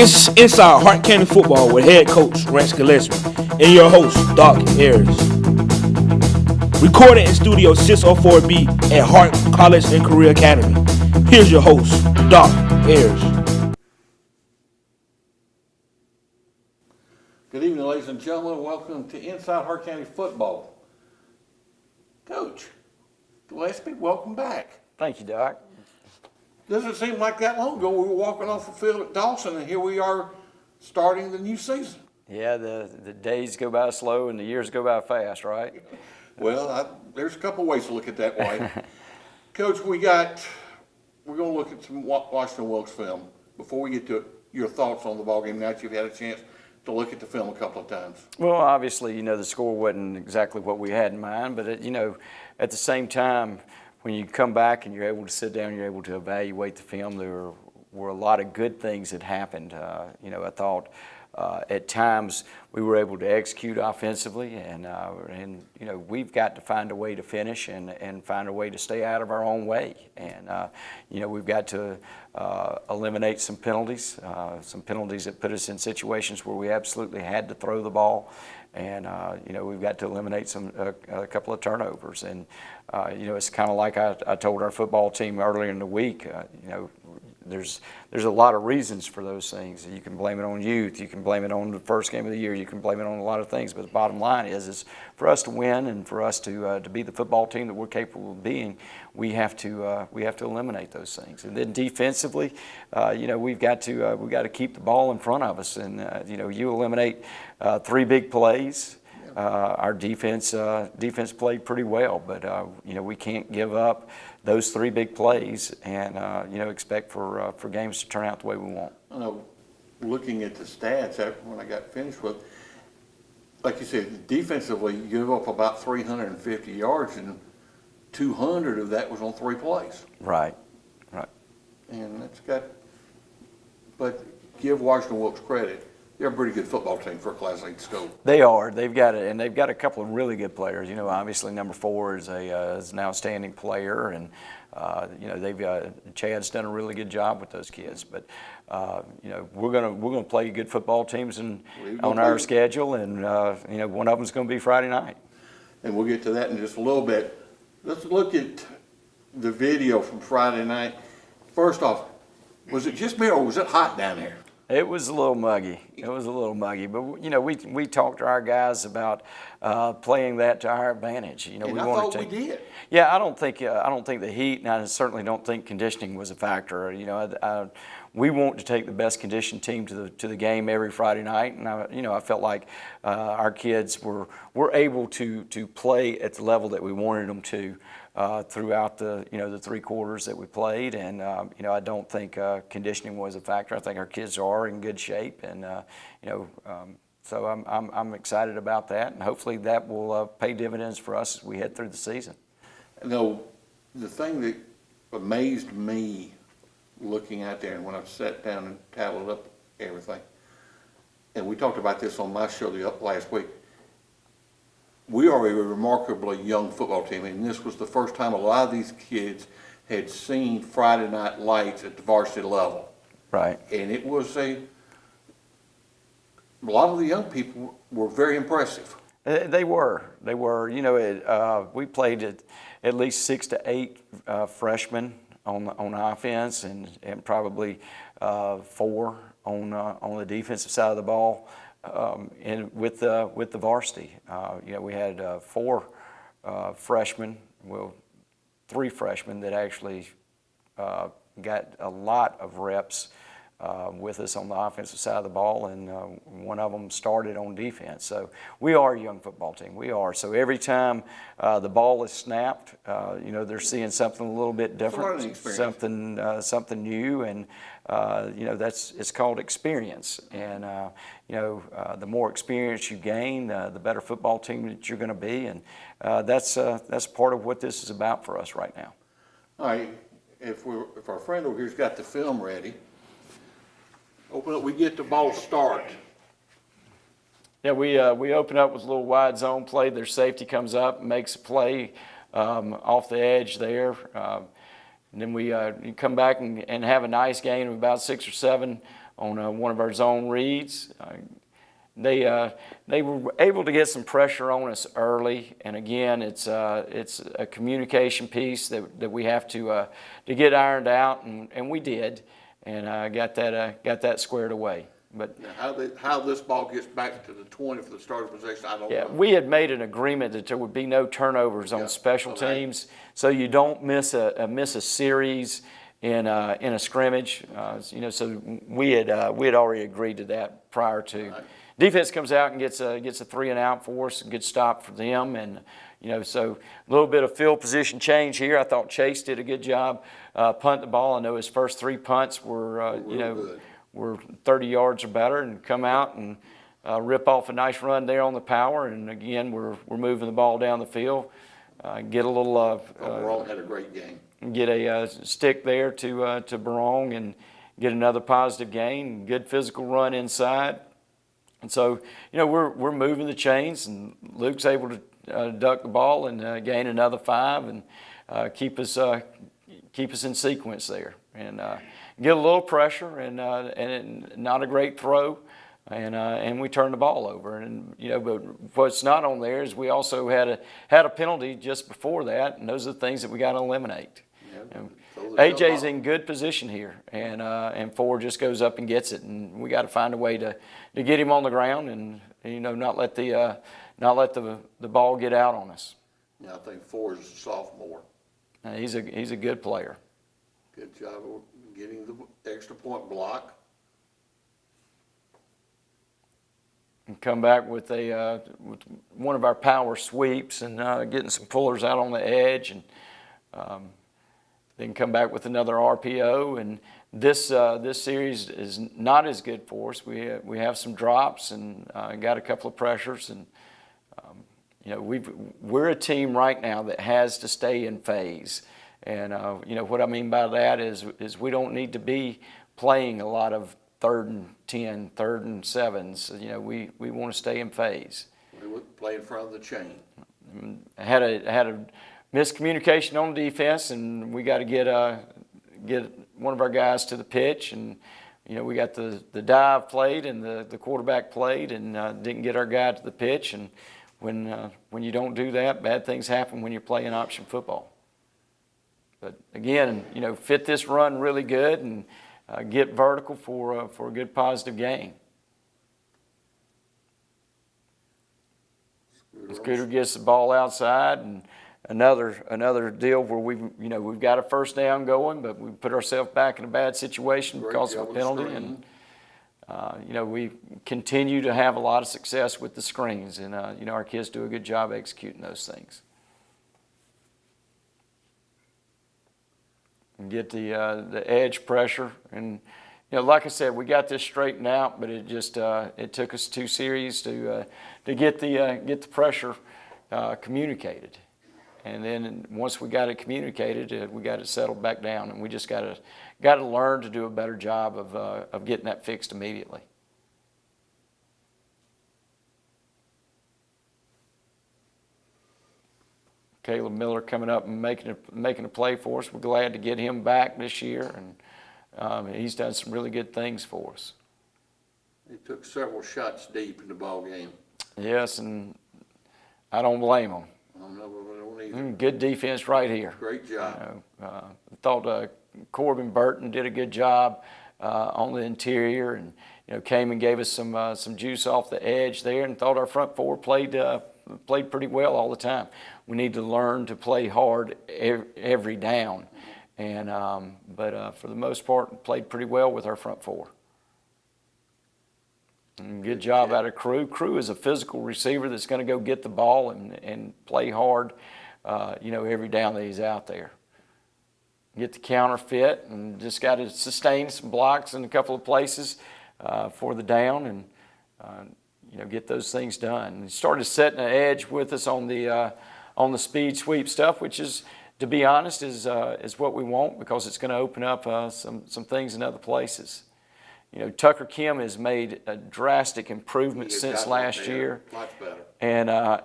It's Inside Hart County Football with head coach Rance Gillespie and your host, Doc Ayers. Recorded in Studio 604B at Hart College and Career Academy. Here's your host, Doc Ayers. Good evening, ladies and gentlemen. Welcome to Inside Hart County Football. Coach Gillespie, welcome back. Thank you, Doc. Doesn't seem like that long ago we were walking off the field at Dawson, and here we are starting the new season. Yeah, the days go by slow and the years go by fast, right? Well, there's a couple ways to look at that way. Coach, we're going to look at some Washington Wilkes film before we get to your thoughts on the ballgame now that you've had a chance to look at the film a couple of times. Well, obviously, the score wasn't exactly what we had in mind, but, at the same time, when you come back and you're able to sit down, you're able to evaluate the film, there were a lot of good things that happened. I thought at times we were able to execute offensively, and we've got to find a way to finish and find a way to stay out of our own way. And, we've got to eliminate some penalties that put us in situations where we absolutely had to throw the ball. And, we've got to eliminate a couple of turnovers. And, it's kind of like I told our football team earlier in the week, there's a lot of reasons for those things. You can blame it on youth. You can blame it on the first game of the year. You can blame it on a lot of things. But the bottom line is for us to win and for us to be the football team that we're capable of being, we have to eliminate those things. And then defensively, we've got to keep the ball in front of us. And you eliminate 3 big plays. Our defense played pretty well, but we can't give up those 3 big plays and expect for games to turn out the way we want. I know, looking at the stats when I got finished with, like you said, defensively you give up about 350 yards, and 200 of that was on 3 plays. Right. And but give Washington Wilkes credit. They're a pretty good football team for a Class 8 school. They are. They've got it, and they've got a couple of really good players. Obviously number 4 is an outstanding player, and Chad's done a really good job with those kids. But we're gonna play good football teams on our schedule, and one of them's going to be Friday night. And we'll get to that in just a little bit. Let's look at the video from Friday night. First off, was it just me or was it hot down there? It was a little muggy. But we talked to our guys about playing that to our advantage. And I thought we did. Yeah, I don't think the heat, and I certainly don't think conditioning was a factor. We want to take the best conditioned team to the game every Friday night, and I felt like our kids were able to play at the level that we wanted them to. Throughout the 3 quarters that we played, and I don't think conditioning was a factor. I think our kids are in good shape, and so I'm excited about that, and hopefully that will pay dividends for us as we head through the season. The thing that amazed me looking out there, and when I sat down and tallied up everything, and we talked about this on my show last week. We are a remarkably young football team, and this was the first time a lot of these kids had seen Friday night lights at the varsity level. Right. And it was a lot of the young people were very impressive. They were. We played at least 6 to 8 freshmen on offense, and probably 4 on the defensive side of the ball. And with the varsity, we had 4 freshmen, 3 freshmen that actually got a lot of reps with us on the offensive side of the ball, and one of them started on defense. So we are a young football team. We are. So every time the ball is snapped, they're seeing something a little bit different, something new, and it's called experience. And the more experience you gain, the better football team that you're going to be, and that's part of what this is about for us right now. All right, if our friend over here's got the film ready, open up. We get the ball start. Yeah, we open up with a little wide zone play. Their safety comes up and makes a play off the edge there. And then we come back and have a nice gain of about 6 or 7 one of our zone reads. They were able to get some pressure on us early, and again, it's a communication piece that we have to get ironed out, and we did, and got that squared away. But now how this ball gets back to the 20 for the start of possession, I don't know. We had made an agreement that there would be no turnovers on special teams, so you don't miss a series in a scrimmage. So we had already agreed to that prior to. Right. Defense comes out and gets a 3-and-out for us, a good stop for them, and so a little bit of field position change here. I thought Chase did a good job punting the ball. I know his first 3 punts were were 30 yards or better, and come out and rip off a nice run there on the power. And again, we're moving the ball down the field. Get a little. Barong had a great game. Get a stick there to Barong and get another positive gain. Good physical run inside. And so, we're moving the chains, and Luke's able to duck the ball and gain another 5 and keep us in sequence there, and get a little pressure and not a great throw, and we turn the ball over. And but what's not on there is we also had a penalty just before that, and those are the things that we got to eliminate. AJ's in good position here, and Ford just goes up and gets it, and we got to find a way to get him on the ground and not let the ball get out on us. Yeah, I think Ford's a sophomore. He's a good player. Good job of getting the extra point block. And come back with with one of our power sweeps and getting some pullers out on the edge, and then come back with another RPO. And this series is not as good for us. We have some drops and got a couple of pressures, and we're a team right now that has to stay in phase. And what I mean by that is we don't need to be playing a lot of 3rd and 10, 3rd and 7s. We want to stay in phase. We would play in front of the chain. I had a miscommunication on defense, and we got to get one of our guys to the pitch, and we got the dive played and the quarterback played, and didn't get our guy to the pitch. And when you don't do that, bad things happen when you're playing option football. But again, fit this run really good and get vertical for a good positive gain. Scooter gets the ball outside, and another deal where we've got a first down going, but we put ourselves back in a bad situation because of a penalty. And we continue to have a lot of success with the screens, and our kids do a good job executing those things. And get the edge pressure, and like I said, we got this straightened out, but it just it took us 2 series to get the pressure communicated. And then once we got it communicated, we got it settled back down, and we just got to learn to do a better job of getting that fixed immediately. Caleb Miller coming up and making a play for us. We're glad to get him back this year, and he's done some really good things for us. He took several shots deep in the ball game. Yes, and I don't blame him. I don't either. Good defense right here. Great job. I thought Corbin Burton did a good job on the interior, and came and gave us some juice off the edge there, and thought our front 4 played pretty well all the time. We need to learn to play hard every down, and but for the most part, played pretty well with our front 4. And good job out of Crew. Crew is a physical receiver that's going to go get the ball and play hard, every down that he's out there. Get the counter fit, and just got to sustain some blocks in a couple of places for the down, and get those things done. And he started setting an edge with us on the speed sweep stuff, which is, to be honest, is what we want, because it's going to open up some things in other places. Tucker Kim has made a drastic improvement since last year. Much better.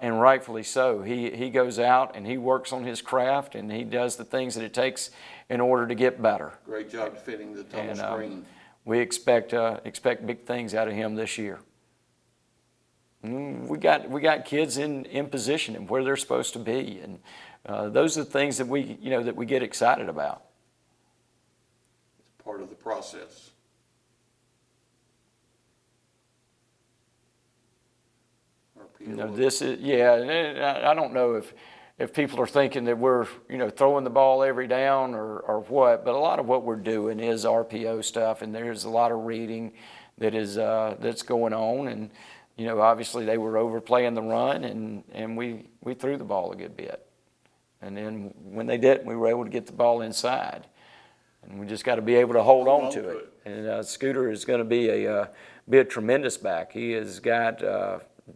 And rightfully so. He goes out and he works on his craft, and he does the things that it takes in order to get better. Great job defending the tunnel screen. we expect big things out of him this year. We got kids in position and where they're supposed to be, and those are the things that we get excited about. It's part of the process. This is, and I don't know if people are thinking that we're throwing the ball every down or what, but a lot of what we're doing is RPO stuff, and there's a lot of reading that's going on, and obviously they were overplaying the run, and we threw the ball a good bit, and then when they didn't, we were able to get the ball inside, and we just got to be able to hold on to it. And Scooter is going to be a tremendous back. He has got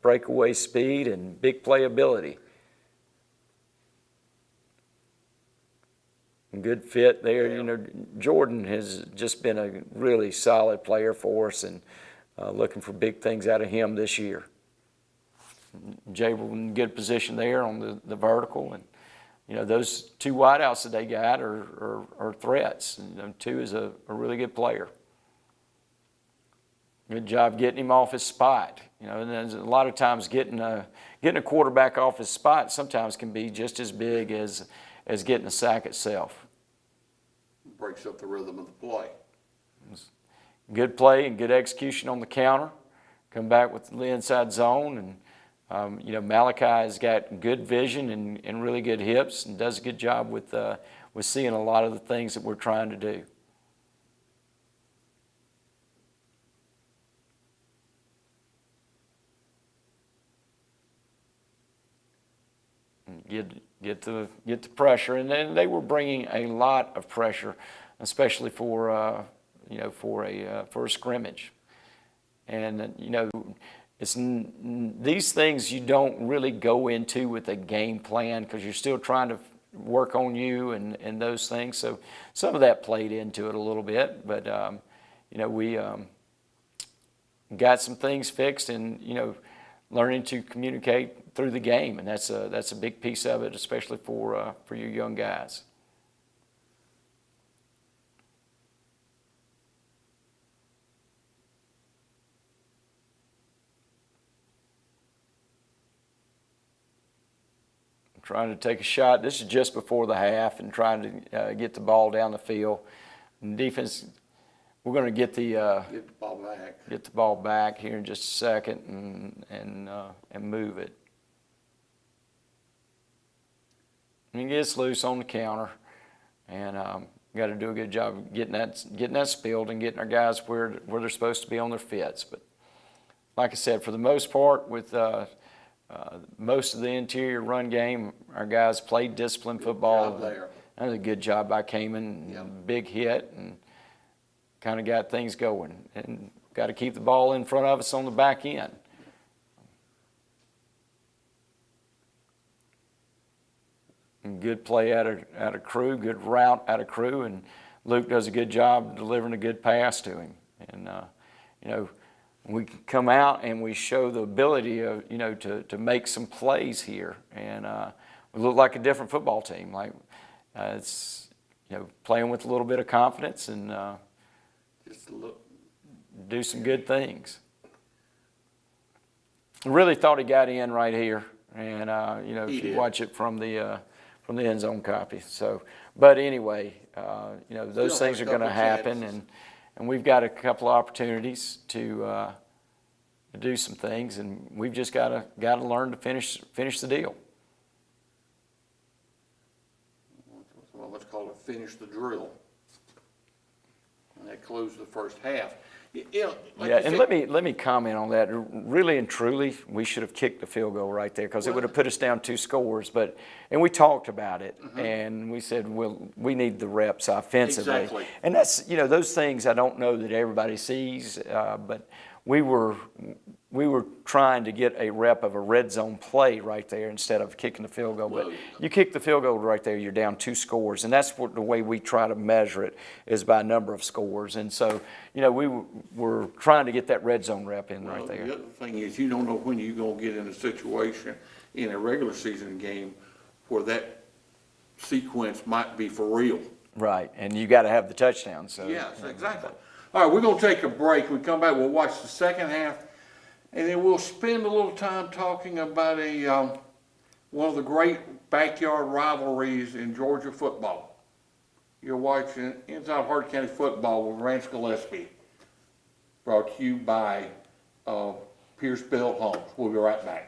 breakaway speed and big playability. Good fit there. Jordan has just been a really solid player for us, and looking for big things out of him this year. Jay was in good position there on the vertical, and those two wideouts that they got are threats. And two is a really good player. Good job getting him off his spot. And there's a lot of times getting a quarterback off his spot sometimes can be just as big as getting a sack itself. Breaks up the rhythm of the play. Good play and good execution on the counter. Come back with the inside zone, and Malachi has got good vision and really good hips, and does a good job with seeing a lot of the things that we're trying to do. Get the pressure, and then they were bringing a lot of pressure, especially for a scrimmage, and it's these things you don't really go into with a game plan because you're still trying to work on you and those things. So some of that played into it a little bit, but we got some things fixed, and learning to communicate through the game, and that's a big piece of it, especially for you young guys. I'm trying to take a shot. This is just before the half, and trying to get the ball down the field. And defense, we're going to get the ball back here in just a second, and move it. And he gets loose on the counter, and got to do a good job getting that spilled and getting our guys where they're supposed to be on their fits. But like I said, for the most part, with most of the interior run game, our guys played disciplined football. That was a good job by Kamen. Big hit, and kind of got things going. And got to keep the ball in front of us on the back end. And good play out of Crew, good route out of Crew, and Luke does a good job delivering a good pass to him. And we come out and we show the ability of to make some plays here, and we look like a different football team. Like it's playing with a little bit of confidence, and just look, do some good things. I really thought he got in right here, and if you watch it from the end zone copy. So, but anyway, those things are going to happen, and we've got a couple of opportunities to do some things, and we've just got to learn to finish the deal. Well, let's call it finish the drill. And that closed the first half. And let me comment on that. Really and truly, we should have kicked the field goal right there, because it would have put us down 2 scores. And we talked about it, and we said, well, we need the reps offensively. Exactly. And that's those things I don't know that everybody sees, but we were trying to get a rep of a red zone play right there instead of kicking the field goal. But you kick the field goal right there, you're down 2 scores, and that's the way we try to measure it, is by number of scores. And so, we were trying to get that red zone rep in right there. The other thing is, you don't know when you're going to get in a situation in a regular season game where that sequence might be for real. Right, and you got to have the touchdown. So yes, exactly. All right, we're going to take a break. We come back, we'll watch the second half, and then we'll spend a little time talking about one of the great backyard rivalries in Georgia football. You're watching Inside Hart County Football with Rance Gillespie, brought to you by Pierce Bill Homes. We'll be right back.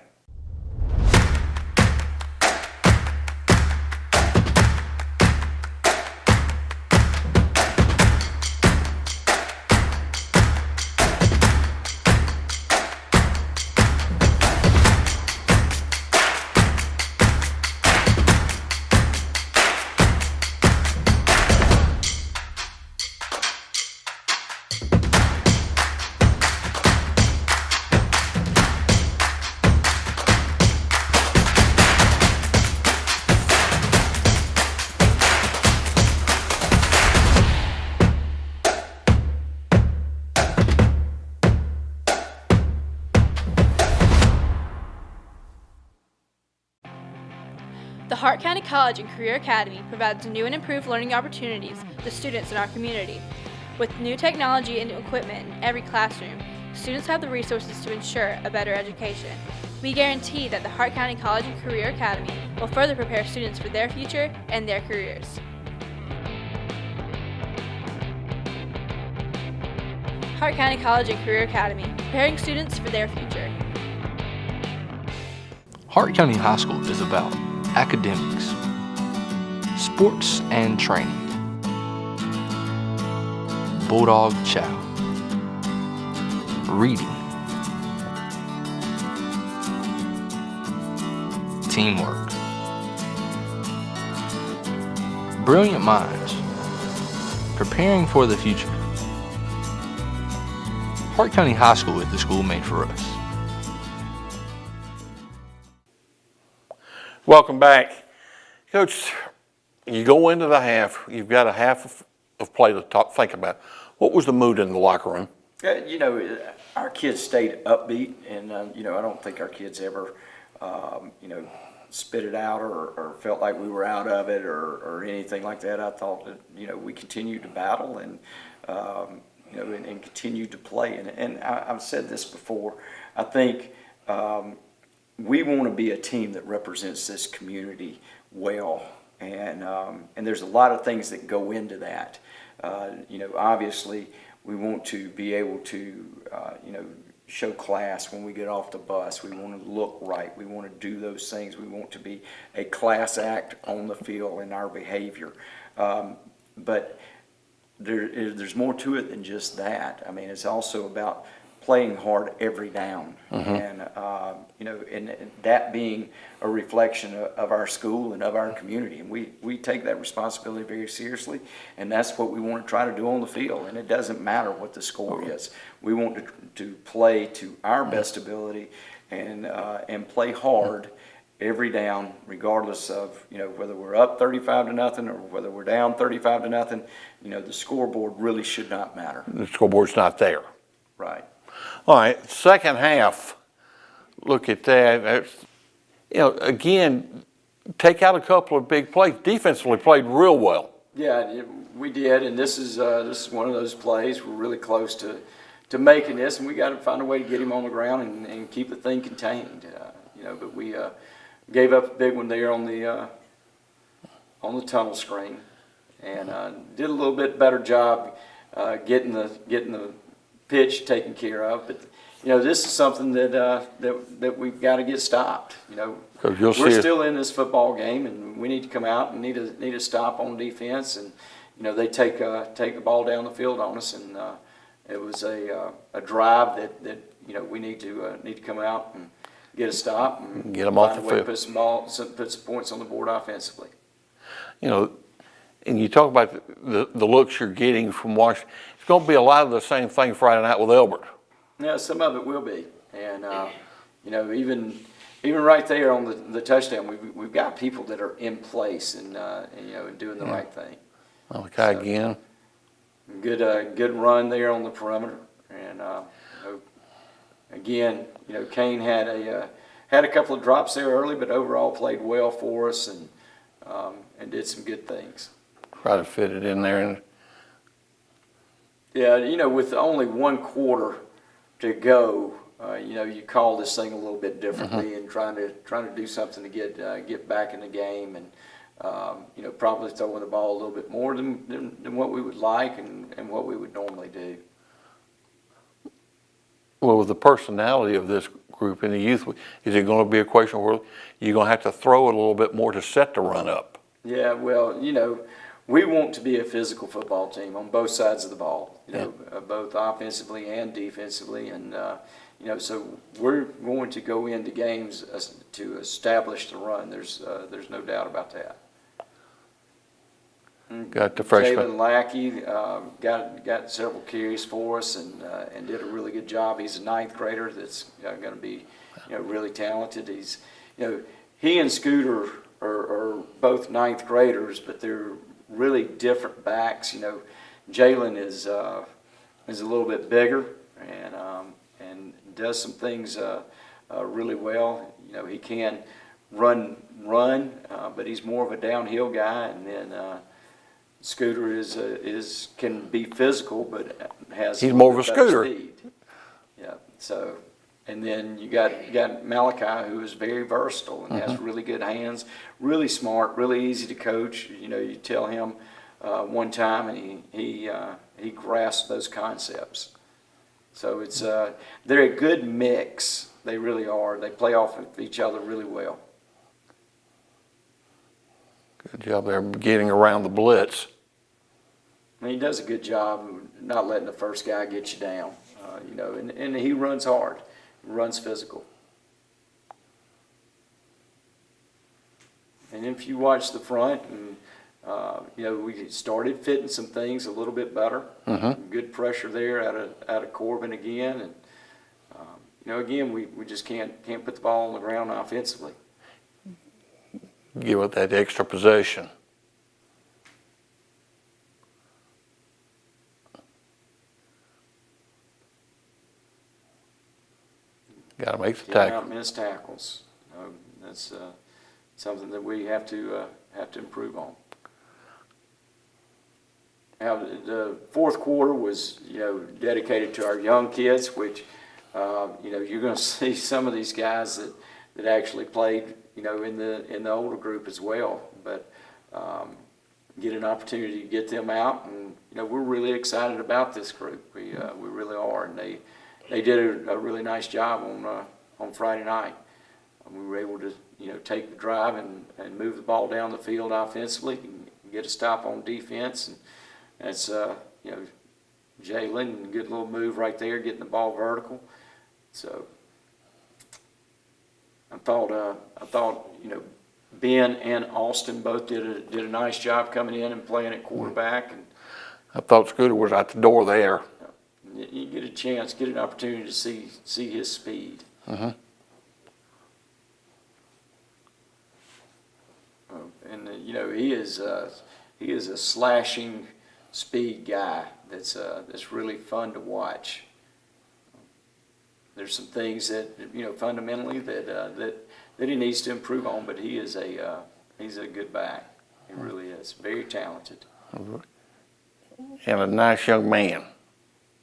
The Hart County College and Career Academy provides new and improved learning opportunities to students in our community. With new technology and equipment in every classroom, students have the resources to ensure a better education. We guarantee that the Hart County College and Career Academy will further prepare students for their future and their careers. Hart County College and Career Academy, preparing students for their future. Hart County High School is about academics, sports and training, Bulldog chow, reading, teamwork, brilliant minds, preparing for the future. Hart County High School is the school made for us. Welcome back. Coach, you go into the half, you've got a half of play to think about. What was the mood in the locker room? You know, our kids stayed upbeat, and you know, I don't think our kids ever, you know, spit it out or felt like we were out of it or anything like that. I thought that, you know, we continued to battle and you know, and continued to play. And I've said this before. I think we want to be a team that represents this community well, and there's a lot of things that go into that. You know, obviously, we want to be able to, you know, show class when we get off the bus. We want to look right. We want to do those things. We want to be a class act on the field in our behavior. But there's more to it than just that. I mean, it's also about playing hard every down, and you know, and that being a reflection of our school and of our community, and we take that responsibility very seriously, and that's what we want to try to do on the field. And it doesn't matter what the score is. We want to play to our best ability and play hard every down, regardless of, you know, whether we're up 35-0 or whether we're down 35-0. You know, the scoreboard really should not matter. The scoreboard's not there. Right. All right, second half, look at that. You know, again, take out a couple of big plays. Defensively played real well. Yeah, we did, and this is one of those plays. We're really close to making this, and we got to find a way to get him on the ground and keep the thing contained. You know, but we gave up a big one there on the tunnel screen, and did a little bit better job getting the pitch taken care of. But you know, this is something that we've got to get stopped. You know, we're still in this football game, and we need to come out and need a stop on defense. And you know, they take the ball down the field on us, and it was a drive that you know, we need to come out and get a stop and get them off the field. Put some points on the board offensively. You know, and you talk about the looks you're getting from Washington. It's going to be a lot of the same thing Friday night with Elbert. Yeah, some of it will be, and you know, even right there on the touchdown, we've got people that are in place and you know, doing the right thing. Okay, again. Good run there on the perimeter, and you know, again, you know, Kane had a couple of drops there early, but overall played well for us and did some good things. Try to fit it in there. And Yeah, with only one quarter to go, you call this thing a little bit differently and trying to do something to get back in the game and probably throwing the ball a little bit more than what we would like and what we would normally do. Well, with the personality of this group in the youth, is it going to be a question where you're going to have to throw it a little bit more to set the run up? Yeah, well, we want to be a physical football team on both sides of the ball, both offensively and defensively. And, so we're going to go into games to establish the run. There's no doubt about that. Got the freshman. Jalen Lackey got several carries for us and did a really good job. He's a ninth grader that's going to be really talented. He's he and Scooter are both ninth graders, but they're really different backs. Jalen is a little bit bigger and does some things really well. He can run, but he's more of a downhill guy, and then. Scooter can be physical, but he's more of a scooter. Speed. Yeah. So, and then you got Malachi, who is very versatile and has really good hands, really smart, really easy to coach. You tell him one time, and he grasps those concepts. So they're a good mix. They really are. They play off of each other really well. Good job there getting around the blitz. He does a good job of not letting the first guy get you down, and he runs hard, runs physical. And if you watch the front, and we started fitting some things a little bit better. Good pressure there out of Corbin again, and again we just can't put the ball on the ground offensively. Give it that extra possession. Got to make the tackle. Out missed tackles. That's something that we have to improve on. Now the fourth quarter was dedicated to our young kids, which you're going to see some of these guys that actually played in the older group as well, but get an opportunity to get them out, and we're really excited about this group. We really are, and they did a really nice job on Friday night. We were able to take the drive and move the ball down the field offensively and get a stop on defense, and that's Jalen, good little move right there, getting the ball vertical. So I thought Ben and Austin both did a nice job coming in and playing at quarterback. And I thought Scooter was at the door there. you get a chance, get an opportunity to see his speed. And he is a slashing speed guy that's really fun to watch. There's some things that fundamentally that he needs to improve on, but he's a good back. He really is very talented. And a nice young man.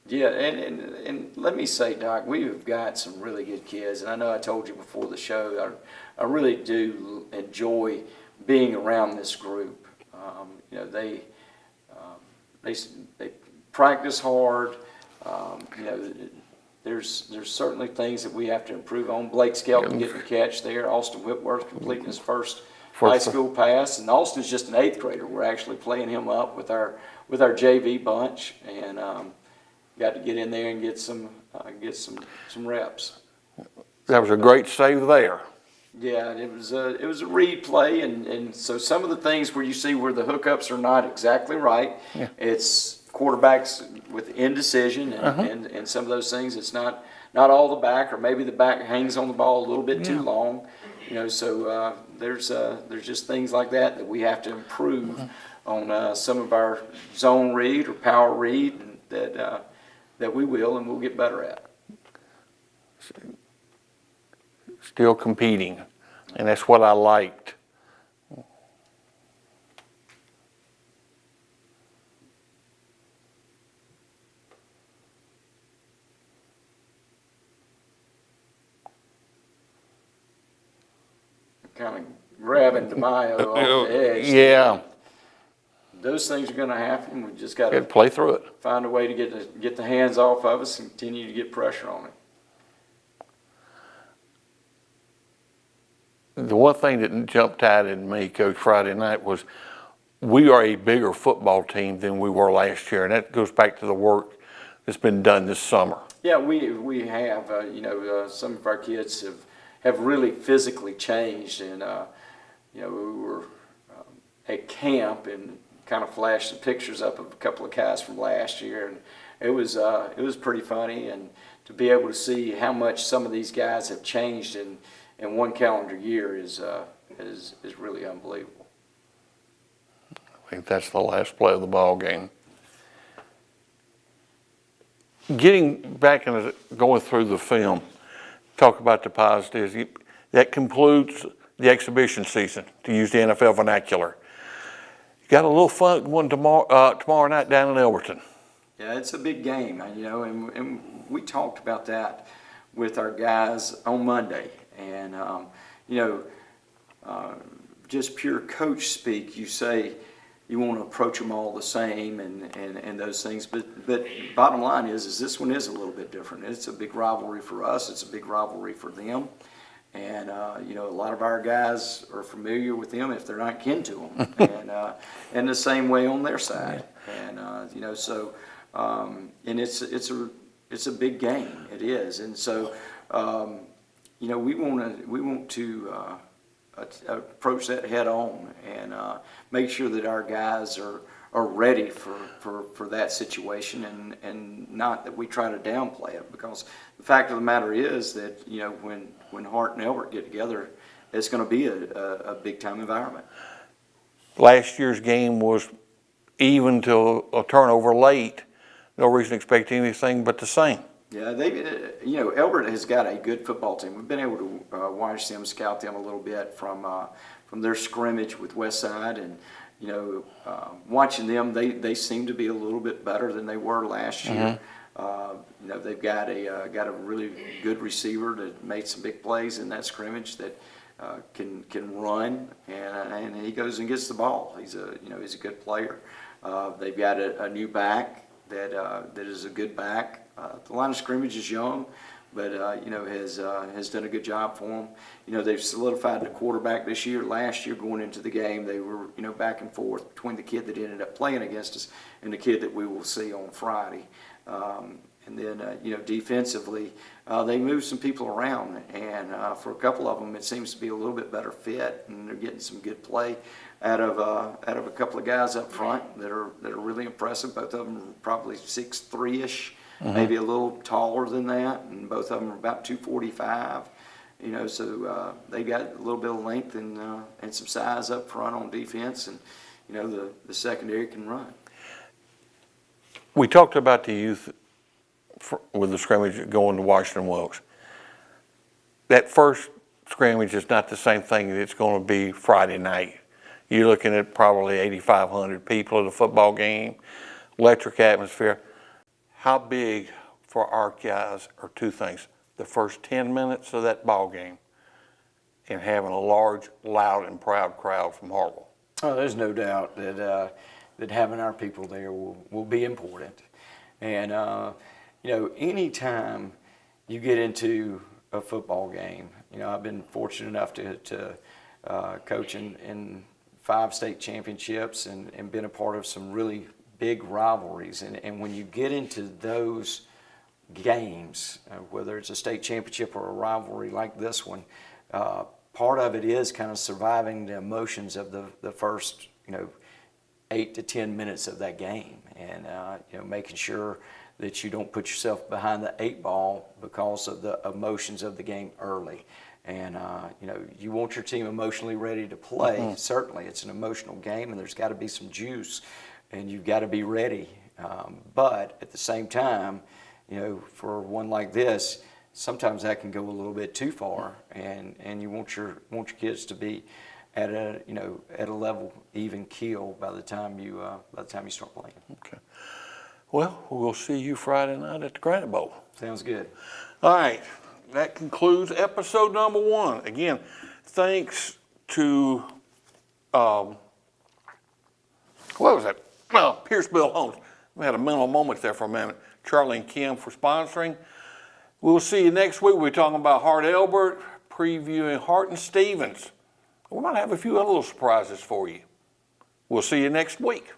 Yeah, and let me say, Doc, we've got some really good kids, and I know I told you before the show, I really do enjoy being around this group. They practice hard. There's certainly things that we have to improve on. Blake Skelton getting a catch there. Austin Whitworth completing his first high school pass, and Austin's just an 8th grader. We're actually playing him up with our JV bunch, and got to get in there and get some reps. That was a great save there. Yeah, it was a read play, and so some of the things where you see where the hookups are not exactly right, it's quarterbacks with indecision and some of those things. It's not all the back, or maybe the back hangs on the ball a little bit too long. So there's just things like that we have to improve on some of our zone read or power read that we will and we'll get better at. Still competing, and that's what I liked. kind of grabbing DeMaio off the edge. Yeah, Those things are going to happen. We just got got to to play through it. find a way to get the hands off of us and continue to get pressure on it. The one thing that jumped out at me, Coach, Friday night was we are a bigger football team than we were last year, and that goes back to the work that's been done this summer. Yeah, we have. Some of our kids have really physically changed, and we were at camp and kind of flashed some pictures up of a couple of guys from last year, and it was pretty funny, and to be able to see how much some of these guys have changed in one calendar year is really unbelievable. I think that's the last play of the ball game. Getting back and going through the film, talk about the positives. That concludes the exhibition season, to use the NFL vernacular. You got a little fun one tomorrow night down in Elberton. Yeah, it's a big game, and we talked about that with our guys on Monday. And, just pure coach speak, you say you want to approach them all the same and those things. But bottom line is this one is a little bit different. It's a big rivalry for us. It's a big rivalry for them. And, a lot of our guys are familiar with them if they're not kin to them. And the same way on their side. And, and it's a big game. It is. And so, we want to approach that head on and make sure that our guys are ready for that situation and not that we try to downplay it, because the fact of the matter is that when Hart and Elbert get together, it's going to be a big time environment. Last year's game was even to a turnover late. No reason to expect anything but the same. Yeah, Elbert has got a good football team. We've been able to watch them, scout them a little bit from their scrimmage with Westside, and watching them, they seem to be a little bit better than they were last year. They've got a really good receiver that made some big plays in that scrimmage that can run, and he goes and gets the ball. He's a good player. They've got a new back that is a good back. The line of scrimmage is young, but has done a good job for them. They've solidified the quarterback this year. Last year, going into the game, they were back and forth between the kid that ended up playing against us and the kid that we will see on Friday. And then defensively, they moved some people around, and for a couple of them, it seems to be a little bit better fit, and they're getting some good play out of a couple of guys up front that are really impressive. Both of them are probably 6'3"-ish. Maybe a little taller than that, and both of them are about 245. So they got a little bit of length and some size up front on defense, and the secondary can run. We talked about the youth with the scrimmage going to Washington Wilkes. That first scrimmage is not the same thing that it's going to be Friday night. You're looking at probably 8,500 people at a football game, electric atmosphere. How big for our guys are two things: the first 10 minutes of that ball game and having a large, loud, and proud crowd from Hartwell. Oh, there's no doubt that having our people there will be important. And, anytime you get into a football game, I've been fortunate enough to coach in 5 state championships and been a part of some really big rivalries, and when you get into those games, whether it's a state championship or a rivalry like this one, part of it is kind of surviving the emotions of the first 8 to 10 minutes of that game, and making sure that you don't put yourself behind the 8 ball because of the emotions of the game early. And you want your team emotionally ready to play. Certainly it's an emotional game, and there's got to be some juice, and you've got to be ready. But at the same time, for one like this, sometimes that can go a little bit too far, and you want your kids to be at a level even keel by the time you start playing. Okay. Well, we'll see you Friday night at the Granite Bowl. Sounds good. All right. That concludes episode number 1. Again, thanks to, what was that? Pierceville Homes. We had a mental moment there for a minute. Charlie and Kim for sponsoring. We'll see you next week. We're talking about Hart Elbert, previewing Hart and Stevens. We might have a few other little surprises for you. We'll see you next week.